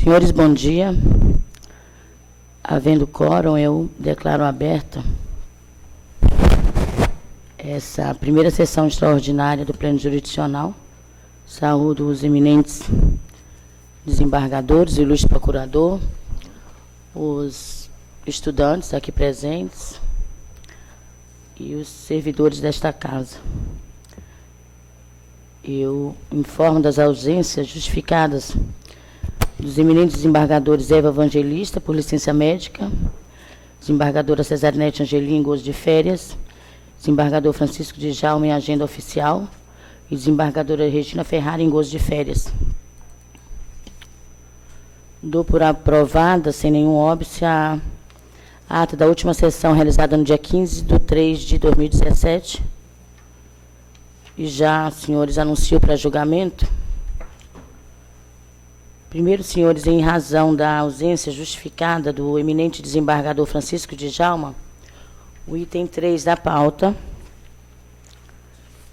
Senhores, bom dia. Havendo quórum, eu declaro aberta essa primeira sessão extraordinária do Pleno Jurisdicional. Saúdo os eminentes desembargadores, o ilustre procurador, os estudantes aqui presentes e os servidores desta casa. Eu informo das ausências justificadas dos eminentes desembargadores Eva Evangelista, por licença médica, desembargadora Cesarinete Angelim, em gozo de férias, desembargador Francisco de Jalma, em agenda oficial, e desembargadora Regina Ferrari, em gozo de férias. Dou por aprovada, sem nenhum óbice, a ata da última sessão realizada no dia 15/3/2017. E já, senhores, anuncio para julgamento. Primeiro, senhores, em razão da ausência justificada do eminente desembargador Francisco de Jalma, o item 3 da pauta,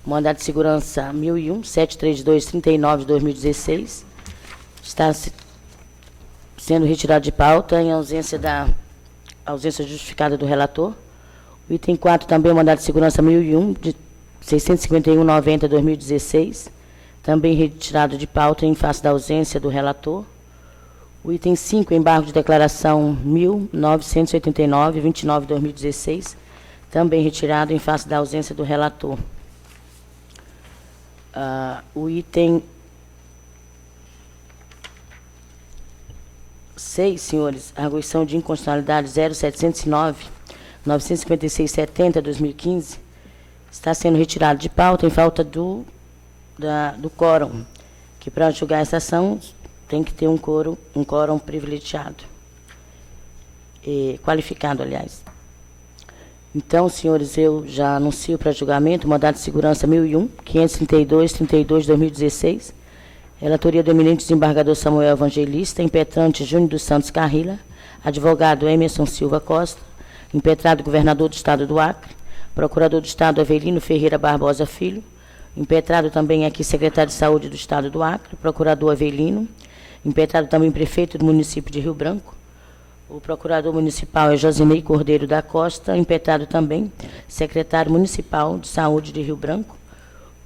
mandado de segurança 1001-732-39 de 2016, está sendo retirado de pauta em ausência justificada do relator. O item 4 também, mandado de segurança 1001 de 651-90 de 2016, também retirado de pauta em face da ausência do relator. O item 5, embargo de declaração 1989-29 de 2016, também retirado em face da ausência do relator. O item 6, senhores, arguição de inconstitucionalidade 0709-956-70 de 2015, está sendo retirado de pauta em falta do quórum, que para julgar essa ação tem que ter um quórum privilegiado, qualificado, aliás. Então, senhores, eu já anuncio para julgamento o mandado de segurança 1001-532-32 de 2016, relatoria do eminente desembargador Samuel Evangelista, impetrante Júnior dos Santos Carrila, advogado Emerson Silva Costa, impetrado governador do Estado do Acre, procurador do Estado Avelino Ferreira Barbosa Filho, impetrado também aqui secretário de Saúde do Estado do Acre, procurador Avelino, impetrado também prefeito do município de Rio Branco, o procurador municipal é Josinei Cordeiro da Costa, impetrado também secretário municipal de Saúde de Rio Branco,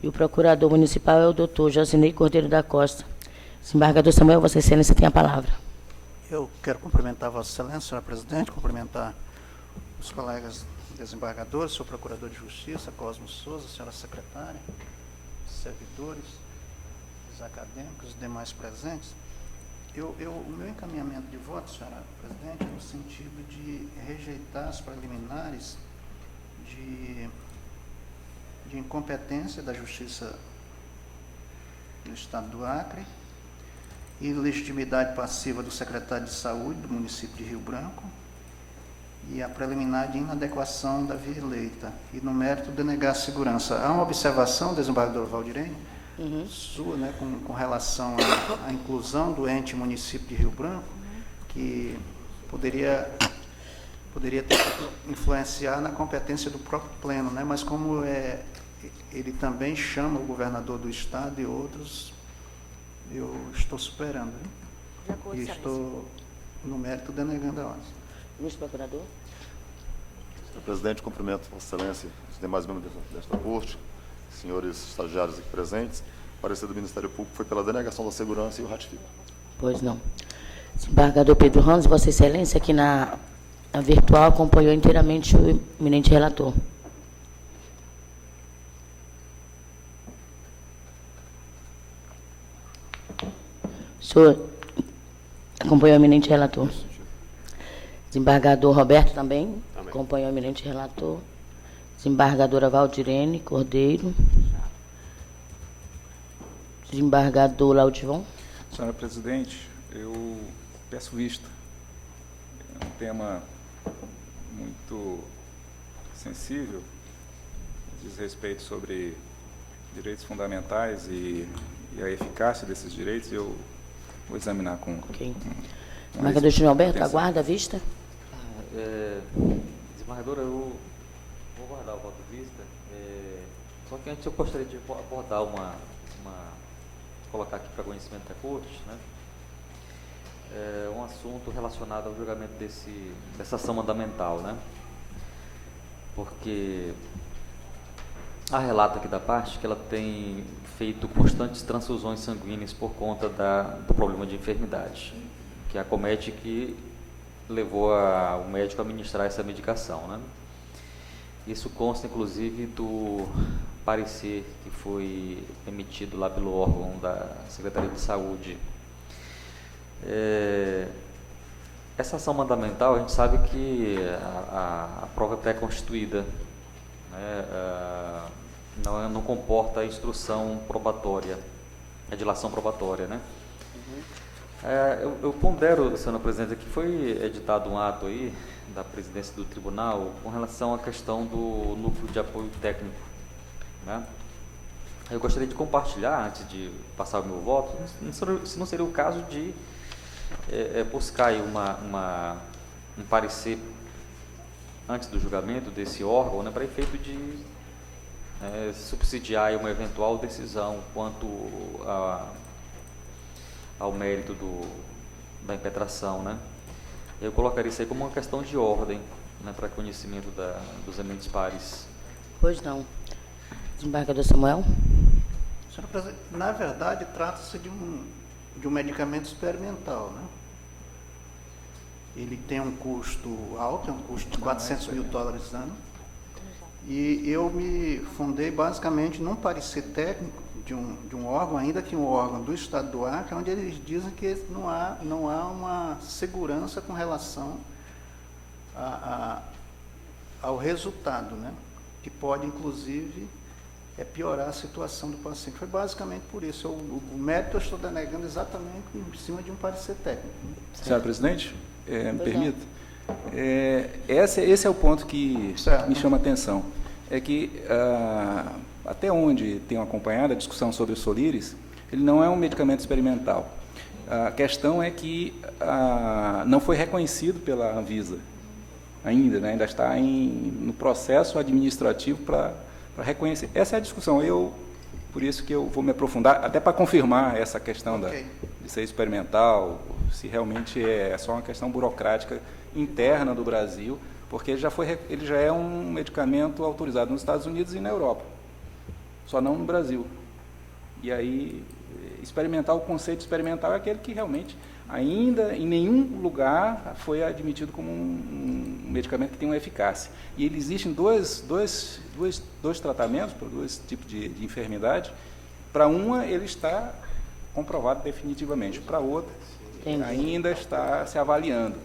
e o procurador municipal é o doutor Josinei Cordeiro da Costa. Desembargador Samuel, Vossa Excelência tem a palavra. Eu quero cumprimentar Vossa Excelência, senhora presidente, cumprimentar os colegas desembargadores, senhor procurador de Justiça, Cosmo Souza, senhora secretária, servidores, os acadêmicos, os demais presentes. O meu encaminhamento de voto, senhora presidente, é no sentido de rejeitar as preliminares de incompetência da Justiça do Estado do Acre e legitimidade passiva do secretário de Saúde do município de Rio Branco, e a preliminar de inadequação da via eleita, e no mérito denegar a segurança. Há uma observação, desembargador Valdirene, sua, né, com relação à inclusão do ente município de Rio Branco, que poderia influenciar na competência do próprio Pleno, né, mas como ele também chama o governador do Estado e outros, eu estou superando, né, e estou, no mérito, denegando a ordem. Ilustre procurador. Senhor presidente, cumprimento Vossa Excelência, os demais membros desta corte, senhores estagiários aqui presentes. O parecer do Ministério Público foi pela denegação da segurança e o ratifico. Pois não. Desembargador Pedro Ramos, Vossa Excelência, aqui na virtual, acompanhou inteiramente o eminente relator. O senhor acompanhou o eminente relator. Desembargador Roberto também acompanhou o eminente relator. Desembargadora Valdirene Cordeiro. Desembargador Laudivon. Senhora presidente, eu peço vista. É um tema muito sensível, diz respeito sobre direitos fundamentais e a eficácia desses direitos. Eu vou examinar com... Ok. Desembargador Júnior Alberto, aguarda a vista. Desembargadora, eu vou guardar o voto de vista, só que antes eu gostaria de abordar colocar aqui para conhecimento da Corte, né? um assunto relacionado ao julgamento dessa ação mandamental, né? Porque há relato aqui da parte que ela tem feito constantes transfusões sanguíneas por conta do problema de enfermidade, que acomete, que levou o médico a administrar essa medicação, né? Isso consta, inclusive, do parecer que foi emitido lá pelo órgão da Secretaria de Saúde. Essa ação mandamental, a gente sabe que a prova é pré-constituída, né? Não comporta a instrução probatória, a dilação probatória, né? Eu pondero, senhor presidente, que foi editado um ato aí da presidência do tribunal com relação à questão do núcleo de apoio técnico, né? Eu gostaria de compartilhar, antes de passar o meu voto, se não seria o caso de buscar aí um parecer antes do julgamento desse órgão, né, para efeito de subsidiar aí uma eventual decisão quanto ao mérito da impetração, né? Eu colocaria isso aí como uma questão de ordem, né, para conhecimento dos eminentes pares. Pois não. Desembargador Samuel? Senhor presidente, na verdade, trata-se de um medicamento experimental, né? Ele tem um custo alto, é um custo de 400 mil dólares ano. E eu me fundei basicamente num parecer técnico de um órgão, ainda que um órgão do Estado do Acre, onde eles dizem que não há uma segurança com relação ao resultado, né? Que pode, inclusive, piorar a situação do paciente. Foi basicamente por isso. O mérito eu estou denegando exatamente em cima de um parecer técnico. Senhora presidente, me permita? Esse é o ponto que me chama a atenção. É que, até onde tenho acompanhado a discussão sobre o Soliris, ele não é um medicamento experimental. A questão é que não foi reconhecido pela Anvisa ainda, né? Ainda está no processo administrativo para reconhecer. Essa é a discussão. Por isso que eu vou me aprofundar, até para confirmar essa questão de ser experimental, se realmente é só uma questão burocrática interna do Brasil, porque ele já é um medicamento autorizado nos Estados Unidos e na Europa, só não no Brasil. E aí, o conceito experimental é aquele que realmente ainda em nenhum lugar foi admitido como um medicamento que tem uma eficácia. E existem dois tratamentos para dois tipos de enfermidade. Para uma, ele está comprovado definitivamente. Para outra, ainda está se avaliando.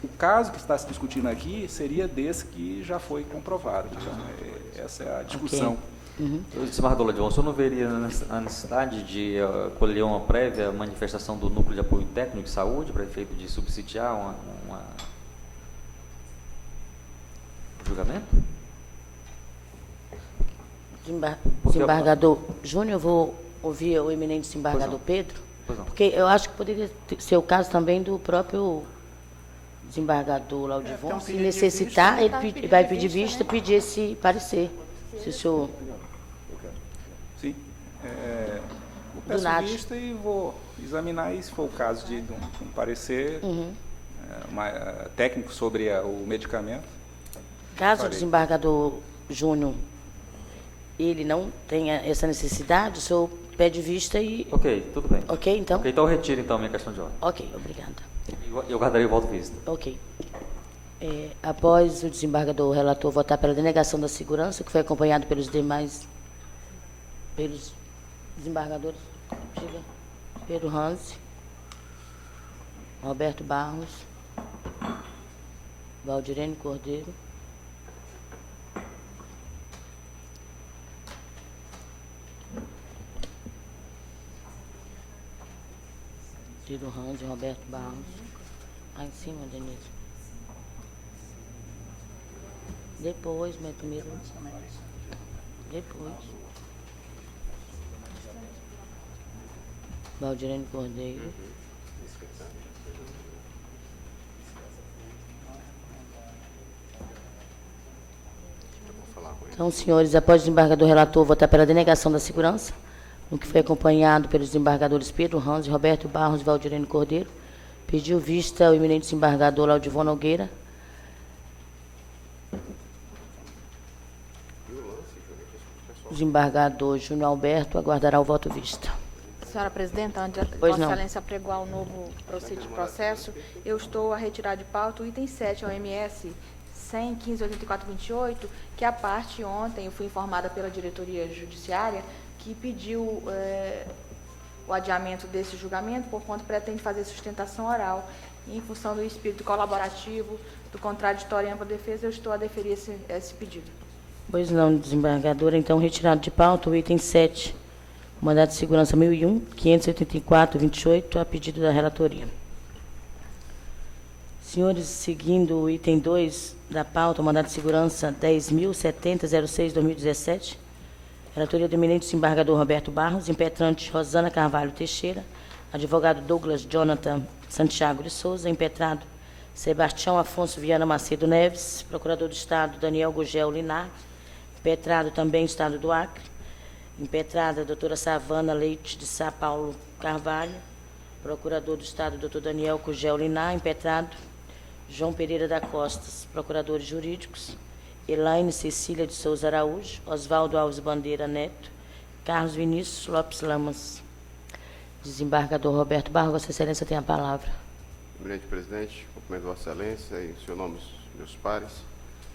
O caso que está se discutindo aqui seria desse que já foi comprovado. Então, essa é a discussão. Desembargador Ladivon, o senhor não veria a necessidade de colher uma prévia manifestação do núcleo de apoio técnico de saúde para efeito de subsidiar um julgamento? Desembargador Júnior, eu vou ouvir o eminente desembargador Pedro, porque eu acho que poderia ser o caso também do próprio desembargador Ladivon, se necessitar, ele vai pedir vista, pedir esse parecer. Se o senhor... Sim. Eu peço vista e vou examinar, e se for o caso de um parecer técnico sobre o medicamento. Caso o desembargador Júnior ele não tenha essa necessidade, o senhor pede vista e... Ok, tudo bem. Ok, então? Ok, então eu retiro então a minha questão de ordem. Ok, obrigada. Eu guardarei o voto vista. Ok. Após o desembargador relator votar pela denegação da segurança, que foi acompanhado pelos desembargadores, Pedro Hanse, Roberto Barros, Valdirene Cordeiro, Pedro Hanse, Roberto Barros, lá em cima, Denise. Depois, mas primeiro. Depois. Valdirene Cordeiro. Então, senhores, após o desembargador relator votar pela denegação da segurança, no que foi acompanhado pelos desembargadores Pedro Hanse, Roberto Barros e Valdirene Cordeiro, Pediu vista o eminente desembargador Laudivon Nogueira. O desembargador Júnior Alberto aguardará o voto vista. Senhora Presidenta, antes de Pois Vossa não. Excelência apregoar o novo processo, eu estou a retirar de pauta o item 7, OMS 100-1584-28, que a parte ontem, eu fui informada pela diretoria judiciária, que pediu o adiamento desse julgamento, por conta pretende fazer sustentação oral. E, em função do espírito colaborativo, do contraditório e ampla defesa, eu estou a deferir esse pedido. Pois não, desembargadora. Então, retirado de pauta o item 7, mandado de segurança 1001, 584-28, a pedido da relatoria. Senhores, seguindo o item 2 da pauta, mandado de segurança 10.070-06-2017, relatoria do eminente desembargador Roberto Barros, impetrante Rosana Carvalho Teixeira, advogado Douglas Jonathan Santiago de Souza, impetrado Sebastião Afonso Viana Macedo Neves, procurador do Estado Daniel Gugel Linar, impetrado também Estado do Acre, impetrada a doutora Savana Leite de Sá Paulo Carvalho, procurador do Estado doutor Daniel Gugel Linar, impetrado João Pereira da Costa, procuradores jurídicos, Elaine Cecília de Souza Araújo, Oswaldo Alves Bandeira Neto, Carlos Vinícius Lopes Lamas. Desembargador Roberto Barros, Vossa Excelência tem a palavra. Eminente Presidente, cumprimento Vossa Excelência e, em seu nome, os meus pares,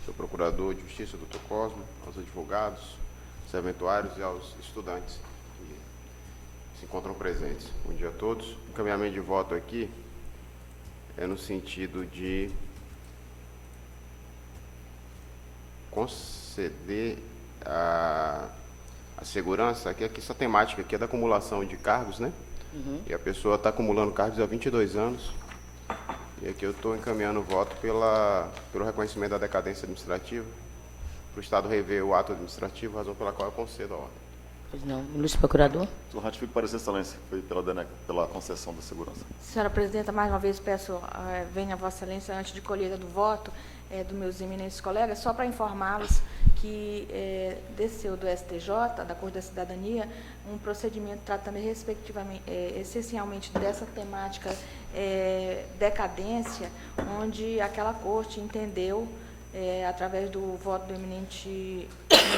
seu Procurador de Justiça, Dr. Cosmo, aos advogados, serventuários e aos estudantes que se encontram presentes. Bom dia a todos. O encaminhamento de voto aqui é no sentido de conceder a segurança, que aqui essa temática aqui é da acumulação de cargos, né? E a pessoa está acumulando cargos há 22 anos. E aqui eu estou encaminhando o voto pelo reconhecimento da decadência administrativa, para o Estado rever o ato administrativo, razão pela qual eu concedo a ordem. Pois não. Ilustre procurador. Eu ratifico parecer, Excelência, que foi pela concessão da segurança. Senhora Presidenta, mais uma vez peço, venha Vossa Excelência, antes de colheita do voto dos meus eminentes colegas, só para informá-los que desceu do STJ, da Corte da Cidadania, um procedimento tratando respectivamente, essencialmente dessa temática decadência, onde aquela Corte entendeu, através do voto do eminente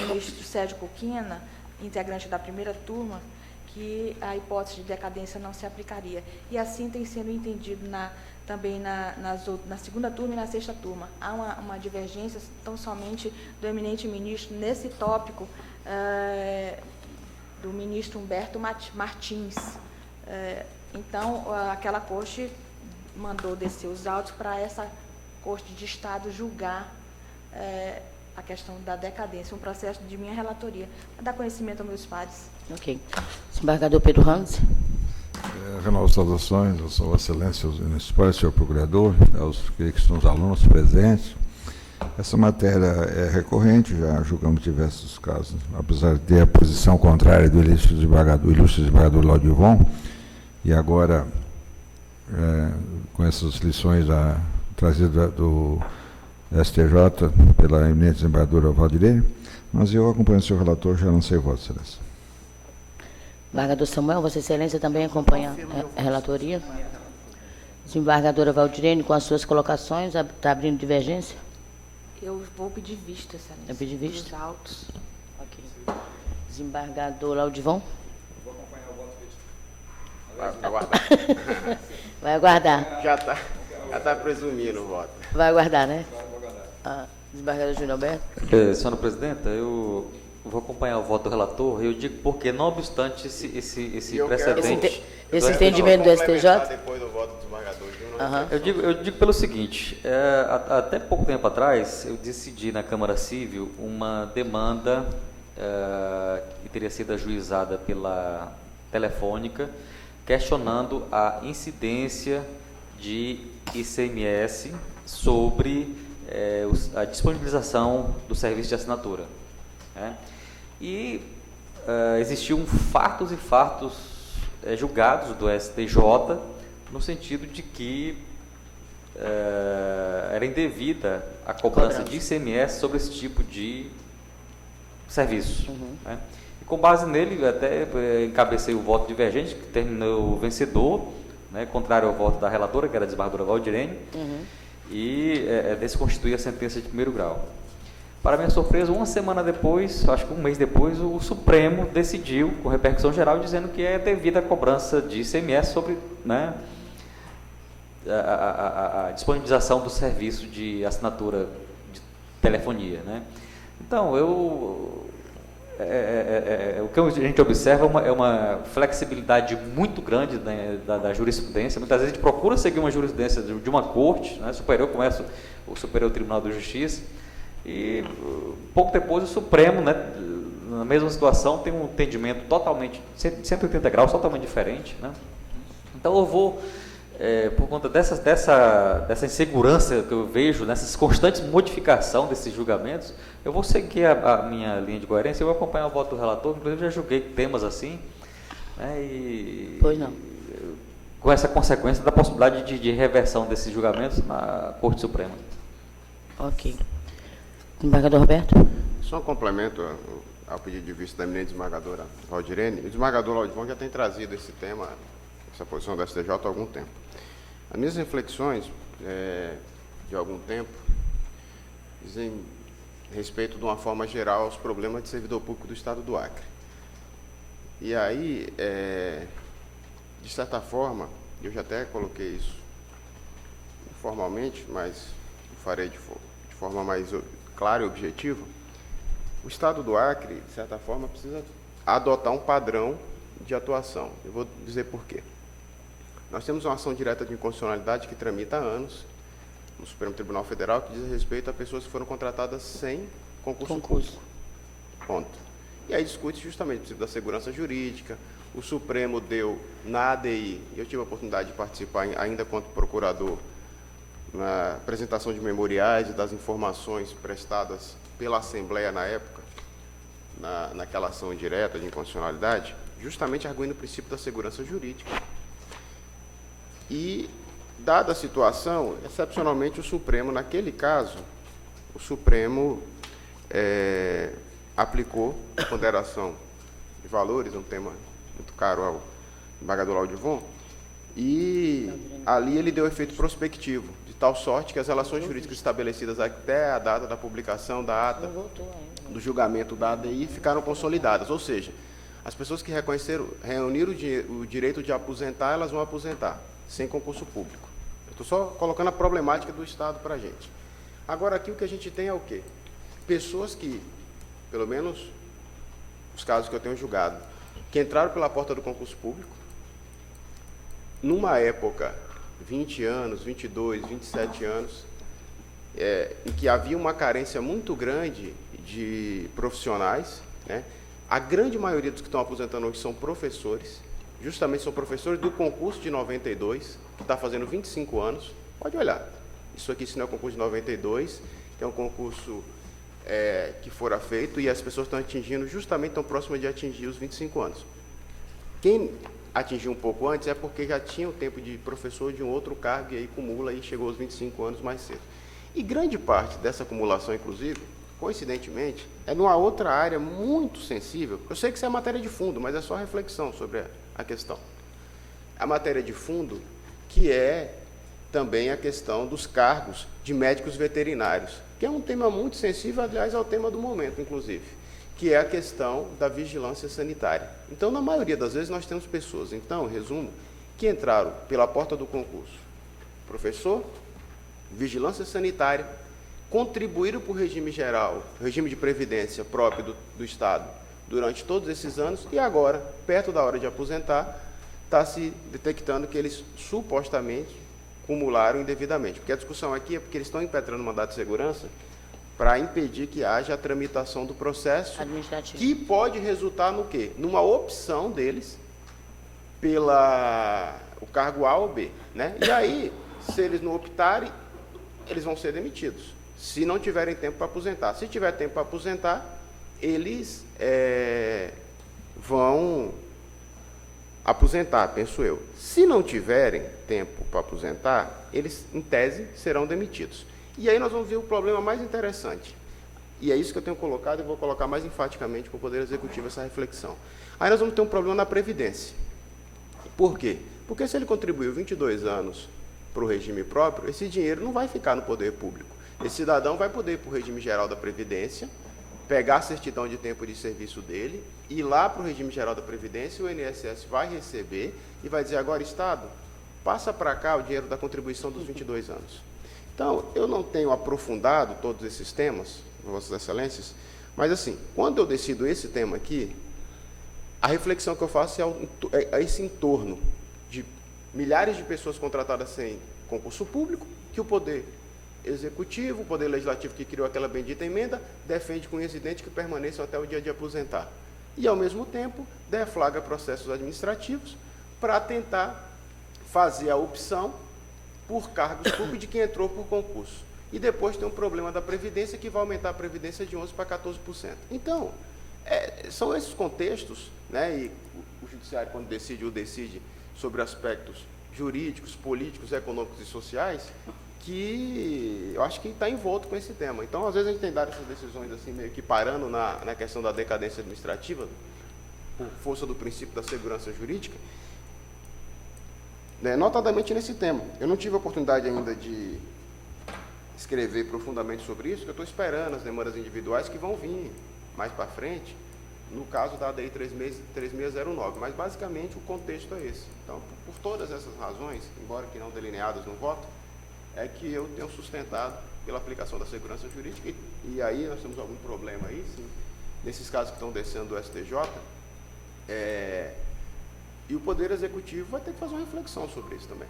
ministro Sérgio Coquina, integrante da primeira turma, que a hipótese de decadência não se aplicaria. E assim tem sido entendido também na segunda turma e na sexta turma. Há uma divergência tão somente do eminente ministro nesse tópico do ministro Humberto Martins. Então, aquela corte mandou descer os autos para essa Corte de Estado julgar a questão da decadência, um processo de minha relatoria, para dar conhecimento aos meus pares. Ok. Desembargador Pedro Ramos. Renovo saudações, Vossa Excelência, aos eminentes pares, senhor Procurador, aos queridos alunos presentes. Essa matéria é recorrente, já julgamos diversos casos, apesar de ter a posição contrária do ilustre desembargador Laudivon, e agora, com essas lições trazidas do STJ pela eminente desembargadora Valdirene, mas eu acompanho o senhor relator, já lancei o voto, Excelência. Desembargador Samuel, Vossa Excelência também acompanha a relatoria. Desembargadora Valdirene, com as suas colocações, está abrindo divergência? Eu vou pedir vista, Excelência. Vai pedir vista? Dos autos. Ok. Desembargador Laudivon? Vou acompanhar o voto vista. Vai aguardar. Vai aguardar. Já está presumindo o voto. Vai aguardar, né? Desembargador Júnior Alberto? Senhora Presidenta, eu vou acompanhar o voto do relator. Eu digo porque, não obstante esse precedente... Esse entendimento do STJ? Depois do voto do desembargador Júnior. Eu digo pelo seguinte, até pouco tempo atrás, eu decidi na Câmara Civil uma demanda que teria sido ajuizada pela Telefônica, questionando a incidência de ICMS sobre a disponibilização do serviço de assinatura. Né? E existiam fatos e fatos julgados do STJ no sentido de que era indevida a cobrança de ICMS sobre esse tipo de serviço. Né? E com base nele, até encabecei o voto divergente, que terminou vencedor, né, contrário ao voto da relatora, que era a desembargadora Valdirene, e desconstituir a sentença de primeiro grau. Para minha surpresa, uma semana depois, acho que um mês depois, o Supremo decidiu, com repercussão geral, dizendo que é devida a cobrança de ICMS sobre, né, a disponibilização do serviço de assinatura de telefonia, né? Então, o que a gente observa é uma flexibilidade muito grande, né, da jurisprudência. Muitas vezes a gente procura seguir uma jurisprudência de uma corte, né, superior, como o Superior Tribunal de Justiça, e pouco depois o Supremo, né, na mesma situação, tem um entendimento totalmente, 180 graus, totalmente diferente, né? Então eu vou, por conta dessa insegurança que eu vejo, nessas constantes modificações desses julgamentos, eu vou seguir a minha linha de coerência, eu vou acompanhar o voto do relator, inclusive já julguei temas assim, né, e Pois não. com essa consequência da possibilidade de reversão desses julgamentos na Corte Suprema. Ok. Desembargador Roberto? Só um complemento ao pedido de vista da eminente desembargadora Valdirene. O desembargador Laudivon já tem trazido esse tema, essa posição da STJ há algum tempo. As minhas reflexões de algum tempo dizem respeito, de uma forma geral, aos problemas de servidor público do Estado do Acre. E aí, de certa forma, eu já até coloquei isso informalmente, mas farei de forma mais clara e objetiva. O Estado do Acre, de certa forma, precisa adotar um padrão de atuação. Eu vou dizer por quê. Nós temos uma ação direta de inconstitucionalidade que tramita há anos no Supremo Tribunal Federal, que diz respeito a pessoas que foram contratadas sem concurso público. Ponto. E aí discute justamente o princípio da segurança jurídica. O Supremo deu na ADI, eu tive a oportunidade de participar ainda quanto procurador, na apresentação de memoriais e das informações prestadas pela Assembleia na época, naquela ação direta de inconstitucionalidade, justamente arguindo o princípio da segurança jurídica. E, dada a situação, excepcionalmente o Supremo, naquele caso, o Supremo aplicou a ponderação de valores, um tema muito caro ao desembargador Laudivon, e ali ele deu efeito prospectivo, de tal sorte que as relações jurídicas estabelecidas até a data da publicação da ata do julgamento da ADI ficaram consolidadas, ou seja, as pessoas que reuniram o direito de aposentar, elas vão aposentar, sem concurso público. Eu estou só colocando a problemática do Estado para a gente. Agora, aqui o que a gente tem é o quê? Pessoas que, pelo menos os casos que eu tenho julgado, que entraram pela porta do concurso público, numa época, 20 anos, 22, 27 anos, em que havia uma carência muito grande de profissionais, né? A grande maioria dos que estão aposentando hoje são professores, justamente são professores do concurso de 92, que está fazendo 25 anos. Pode olhar, isso aqui, se não é o concurso de 92, é um concurso que fora feito, e as pessoas estão atingindo, justamente estão próximas de atingir os 25 anos. Quem atingiu um pouco antes é porque já tinha o tempo de professor de um outro cargo, e aí acumula e chegou aos 25 anos mais cedo. E grande parte dessa acumulação, inclusive, coincidentemente, é numa outra área muito sensível. Eu sei que isso é matéria de fundo, mas é só reflexão sobre a questão. A matéria de fundo, que é também a questão dos cargos de médicos veterinários, que é um tema muito sensível, aliás, ao tema do momento, inclusive, que é a questão da vigilância sanitária. Então, na maioria das vezes, nós temos pessoas, então, resumo, que entraram pela porta do concurso. Professor, vigilância sanitária, contribuíram para o regime geral, regime de previdência próprio do Estado, durante todos esses anos, e agora, perto da hora de aposentar, está se detectando que eles supostamente acumularam indevidamente. Porque a discussão aqui é porque eles estão impetrando mandato de segurança para impedir que haja a tramitação do processo, que pode resultar no quê? Numa opção deles o cargo A ou B, né? E aí, se eles não optarem, eles vão ser demitidos, se não tiverem tempo para aposentar. Se tiver tempo para aposentar, eles vão aposentar, penso eu. Se não tiverem tempo para aposentar, eles, em tese, serão demitidos. E aí nós vamos ver o problema mais interessante. E é isso que eu tenho colocado e vou colocar mais enfaticamente para o Poder Executivo essa reflexão. Aí nós vamos ter um problema na Previdência. Por quê? Porque se ele contribuiu 22 anos para o regime próprio, esse dinheiro não vai ficar no poder público. Esse cidadão vai poder ir para o regime geral da Previdência, pegar a certidão de tempo de serviço dele, ir lá para o regime geral da Previdência, o INSS vai receber e vai dizer, agora, Estado, passa para cá o dinheiro da contribuição dos 22 anos. Então, eu não tenho aprofundado todos esses temas, Vossas Excelências, mas, assim, quando eu decido esse tema aqui, a reflexão que eu faço é esse entorno de milhares de pessoas contratadas sem concurso público, que o Poder Executivo, o Poder Legislativo que criou aquela bendita emenda, defende com unhas e dentes que permaneçam até o dia de aposentar. E, ao mesmo tempo, deflagra processos administrativos para tentar fazer a opção por cargos públicos de quem entrou por concurso. E depois tem um problema da Previdência, que vai aumentar a Previdência de 11% para 14%. Então, são esses contextos, né, e o Judiciário, quando decide sobre aspectos jurídicos, políticos, econômicos e sociais, que eu acho que está envolto com esse tema. Então, às vezes, a gente tem dado essas decisões assim, meio que parando na questão da decadência administrativa, por força do princípio da segurança jurídica, né, notadamente nesse tema. Eu não tive a oportunidade ainda de escrever profundamente sobre isso, porque eu estou esperando as demandas individuais que vão vir mais para frente, no caso da ADI 3609, mas basicamente o contexto é esse. Então, por todas essas razões, embora que não delineadas no voto, é que eu tenho sustentado pela aplicação da segurança jurídica, e aí nós temos algum problema aí, sim, nesses casos que estão descendo do STJ, e o Poder Executivo vai ter que fazer uma reflexão sobre isso também.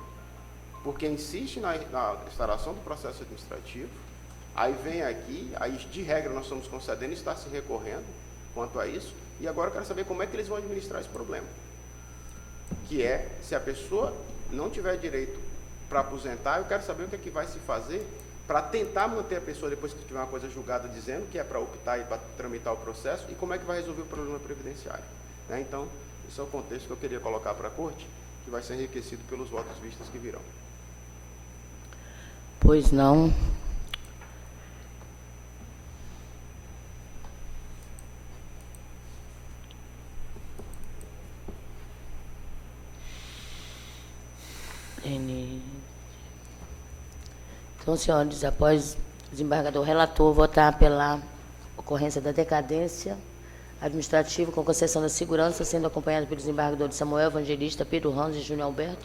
Porque insiste na instauração do processo administrativo, aí vem aqui, aí de regra nós estamos concedendo e está se recorrendo quanto a isso, e agora eu quero saber como é que eles vão administrar esse problema. Que é, se a pessoa não tiver direito para aposentar, eu quero saber o que é que vai se fazer para tentar manter a pessoa depois que tiver uma coisa julgada dizendo que é para optar e para tramitar o processo, e como é que vai resolver o problema previdenciário. Né? Então, esse é o contexto que eu queria colocar para a Corte, que vai ser enriquecido pelos votos vistos que virão. Pois não. Então, senhores, após o desembargador relator votar pela ocorrência da decadência administrativa com concessão da segurança, sendo acompanhado pelo desembargador Samuel Evangelista, Pedro Ramos e Júnior Alberto,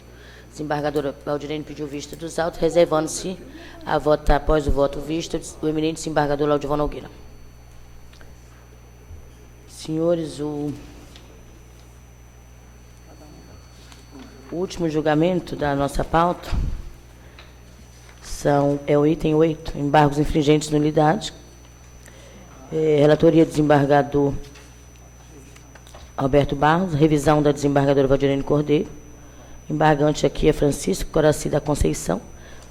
desembargadora Valdirene pediu vista dos autos, reservando-se a votar após o voto visto o eminente desembargador Laudivan Nogueira. Senhores, o último julgamento da nossa pauta é o item 8, embargos infringentes de nulidade. Relatoria do desembargador Alberto Barros, revisão da desembargadora Valdirene Cordeiro. Embargante aqui é Francisco Coraci da Conceição,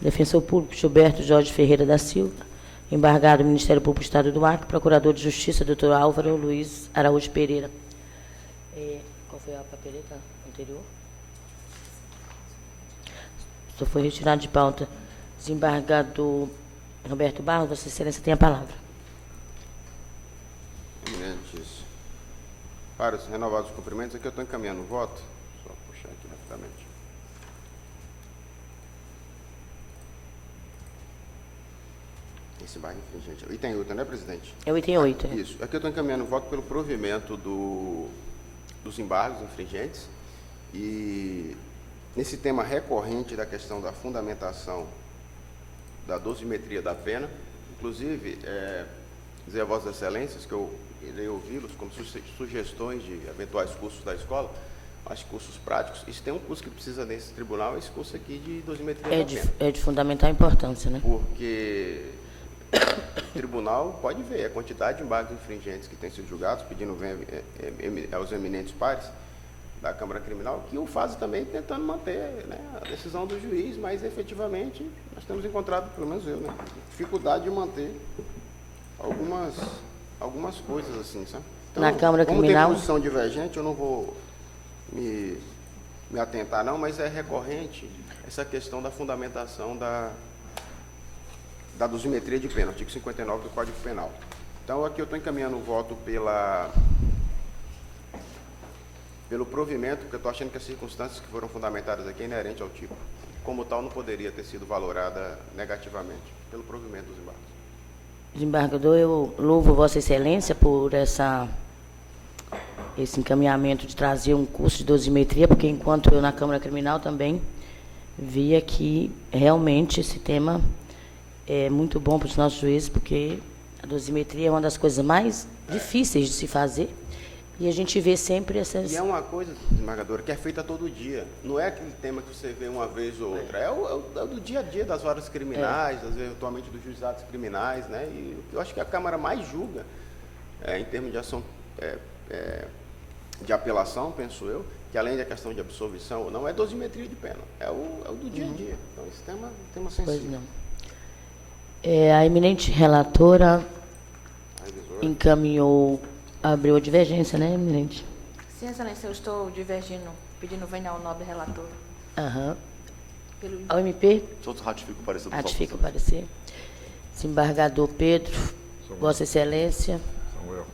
defensor público Gilberto Jorge Ferreira da Silva, embargado Ministério Público do Estado do Acre, procurador de Justiça, doutor Álvaro Luiz Araújo Pereira. Qual foi a papeleta anterior? Só foi retirado de pauta. Desembargador Roberto Barros, Vossa Excelência tem a palavra. Eminentes, para os renovados cumprimentos, aqui eu estou encaminhando o voto. Só puxar aqui rapidamente. Esse embargo infringente. Item 8, né, presidente? É o item 8. Isso. Aqui eu estou encaminhando o voto pelo provimento dos embargos infringentes. E nesse tema recorrente da questão da fundamentação da dosimetria da pena, inclusive, dizer a Vossas Excelências que eu irei ouvi-los como sugestões de eventuais cursos da escola, acho que cursos práticos. Isso tem um curso que precisa nesse tribunal, esse curso aqui de dosimetria da pena. É de fundamental importância, né? Porque o tribunal pode ver a quantidade de embargos infringentes que têm sido julgados, pedindo aos eminentes pares da Câmara Criminal, que o fazem também tentando manter, né, a decisão do juiz, mas efetivamente nós temos encontrado, pelo menos eu, né, dificuldade de manter algumas coisas assim, sabe? Então, na Câmara Criminal, como tem posição divergente, eu não vou me atentar não, mas é recorrente essa questão da fundamentação da dosimetria de pena, artigo 59 do Código Penal. Então, aqui eu estou encaminhando o voto pela pelo provimento, porque eu estou achando que as circunstâncias que foram fundamentadas aqui é inerente ao tipo. Como tal, não poderia ter sido valorada negativamente, pelo provimento dos embargos. Desembargador, eu louvo Vossa Excelência por esse encaminhamento de trazer um curso de dosimetria, porque enquanto eu na Câmara Criminal também via que realmente esse tema é muito bom para os nossos juízes, porque a dosimetria é uma das coisas mais difíceis de se fazer, e a gente vê sempre essas... E é uma coisa, desembargadora, que é feita todo dia. Não é aquele tema que você vê uma vez ou outra. É o do dia a dia das varas criminais, eventualmente dos juizados criminais, né? E eu acho que a Câmara mais julga, em termos de ação de apelação, penso eu, que além da questão de absolvição ou não, é dosimetria de pena. É o do dia a dia. Então, esse tema é um tema sensível. A eminente relatora encaminhou, abriu a divergência, né, eminente? Sim, Excelência, eu estou divergindo, pedindo venha ao nobre relator. Aham. Pelo... Ao MP? Todos ratificam o parecer do Ratifica o parecer. Desembargador Pedro, Vossa Excelência, Samuel.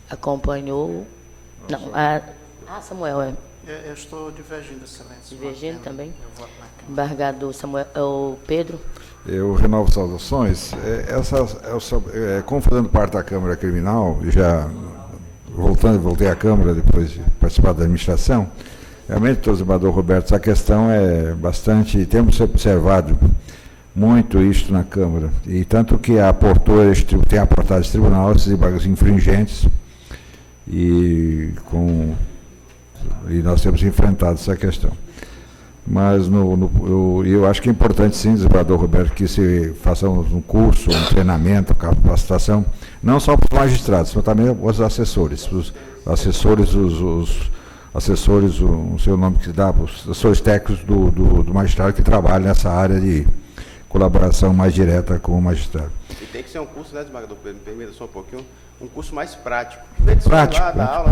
Acompanhou. Não, Samuel, Eu estou divergindo, Excelência. divergindo também. Eu voto na Câmara. Desembargador Samuel, o Pedro. Eu renovo saudações. Como fazendo parte da Câmara Criminal, já voltei à Câmara depois de participar da administração, realmente, doutor desembargador Roberto, essa questão é bastante... Temos observado muito isso na Câmara, e tanto que tem aportado esse tribunal esses embargos infringentes, e nós temos enfrentado essa questão. Mas eu acho que é importante, sim, desembargador Roberto, que se faça um curso, um treinamento, capacitação, não só para os magistrados, mas também os assessores. Os assessores, o seu nome que se dá, os assessores técnicos do magistrado que trabalham nessa área de colaboração mais direta com o magistrado. E tem que ser um curso, né, desembargador, me permita só um pouquinho, um curso mais prático. Prático, lá, né? da aula,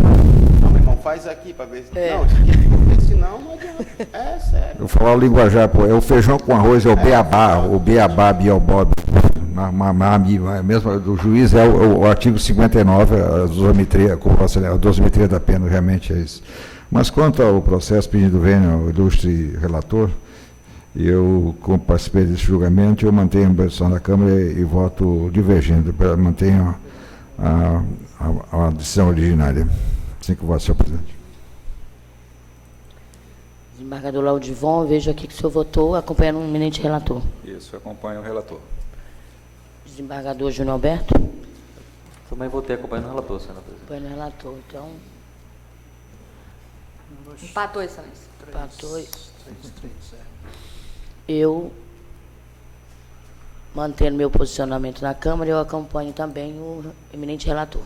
não, meu irmão, faz aqui para ver se... Não, porque senão não adianta. É sério. Eu falar o linguajar, pô, é o feijão com arroz, é o beabá, biobó, mesmo do juiz é o artigo 59, a dosimetria da pena, realmente é isso. Mas quanto ao processo pedido venha ao ilustre relator, eu, como participei desse julgamento, eu mantenho a posição da Câmara e voto divergindo, mantenho a decisão originária. Assim que eu voto, senhor presidente. Desembargador Laudivon, vejo aqui que o senhor votou acompanhando o eminente relator. Isso, acompanho o relator. Desembargador Júnior Alberto. Também votei acompanhando o relator, senhora presidente. Acompanhando o relator, então... Empatou, Excelência. Empatou. 3-3-0. Eu, mantendo meu posicionamento na Câmara, eu acompanho também o eminente relator.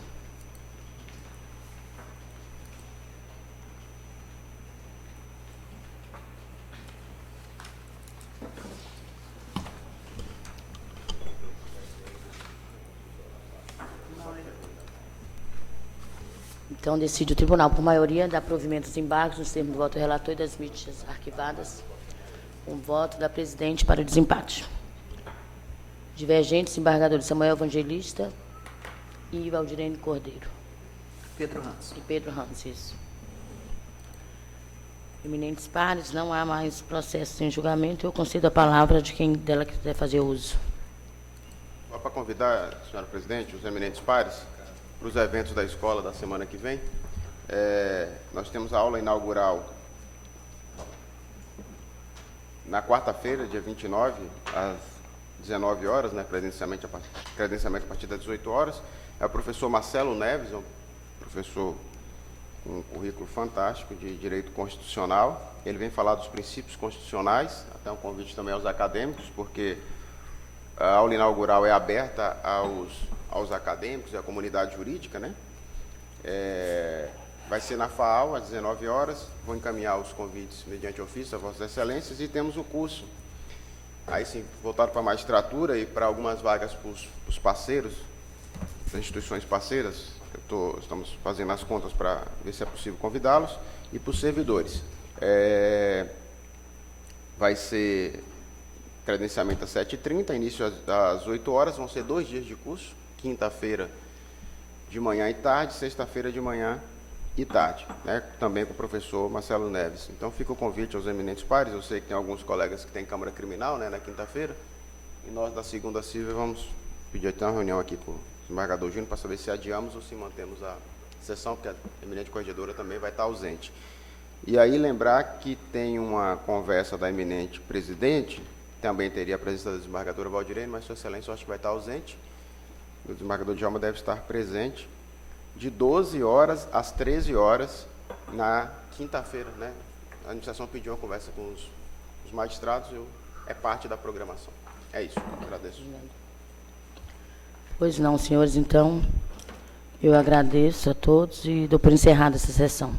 Então, decide o tribunal, por maioria, dar provimento aos embargos nos termos do voto do relator e das mídias arquivadas, um voto da presidente para o desempate. Divergentes, embargadores Samuel Evangelista e Valdirene Cordeiro. Pedro Hans. E Pedro Hans, isso. Eminentes pares, não há mais processos em julgamento. Eu concedo a palavra de quem dela quiser fazer uso. Só para convidar, senhora presidente, os eminentes pares, para os eventos da escola da semana que vem. Nós temos a aula inaugural na quarta-feira, dia 29, às 19 horas, né, credenciamento a partir das 18 horas. É o professor Marcelo Neves, um professor com um currículo fantástico de Direito Constitucional. Ele vem falar dos princípios constitucionais, até um convite também aos acadêmicos, porque a aula inaugural é aberta aos acadêmicos e à comunidade jurídica, né? Vai ser na FAAL, às 19 horas. Vou encaminhar os convites mediante ofício a Vossas Excelências, e temos o curso, aí sim, voltado para a magistratura e para algumas vagas para os parceiros, das instituições parceiras. Estamos fazendo as contas para ver se é possível convidá-los, e para os servidores. Vai ser credenciamento às 7h30, início às 8 horas, vão ser 2 dias de curso, quinta-feira de manhã e tarde, sexta-feira de manhã e tarde, né? Também com o professor Marcelo Neves. Então fica o convite aos eminentes pares. Eu sei que tem alguns colegas que têm Câmara Criminal, né, na quinta-feira, e nós da segunda civil vamos pedir até uma reunião aqui com o desembargador Júnior para saber se adiamos ou se mantemos a sessão, porque a eminente corregedora também vai estar ausente. E aí lembrar que tem uma conversa da eminente presidente, também teria a presença da desembargadora Valdirene, mas Sua Excelência eu acho que vai estar ausente. O desembargador Djalma deve estar presente, de 12 horas às 13 horas, na quinta-feira, né? A administração pediu uma conversa com os magistrados, é parte da programação. É isso, agradeço. Pois não, senhores, então, eu agradeço a todos e dou por encerrada essa sessão.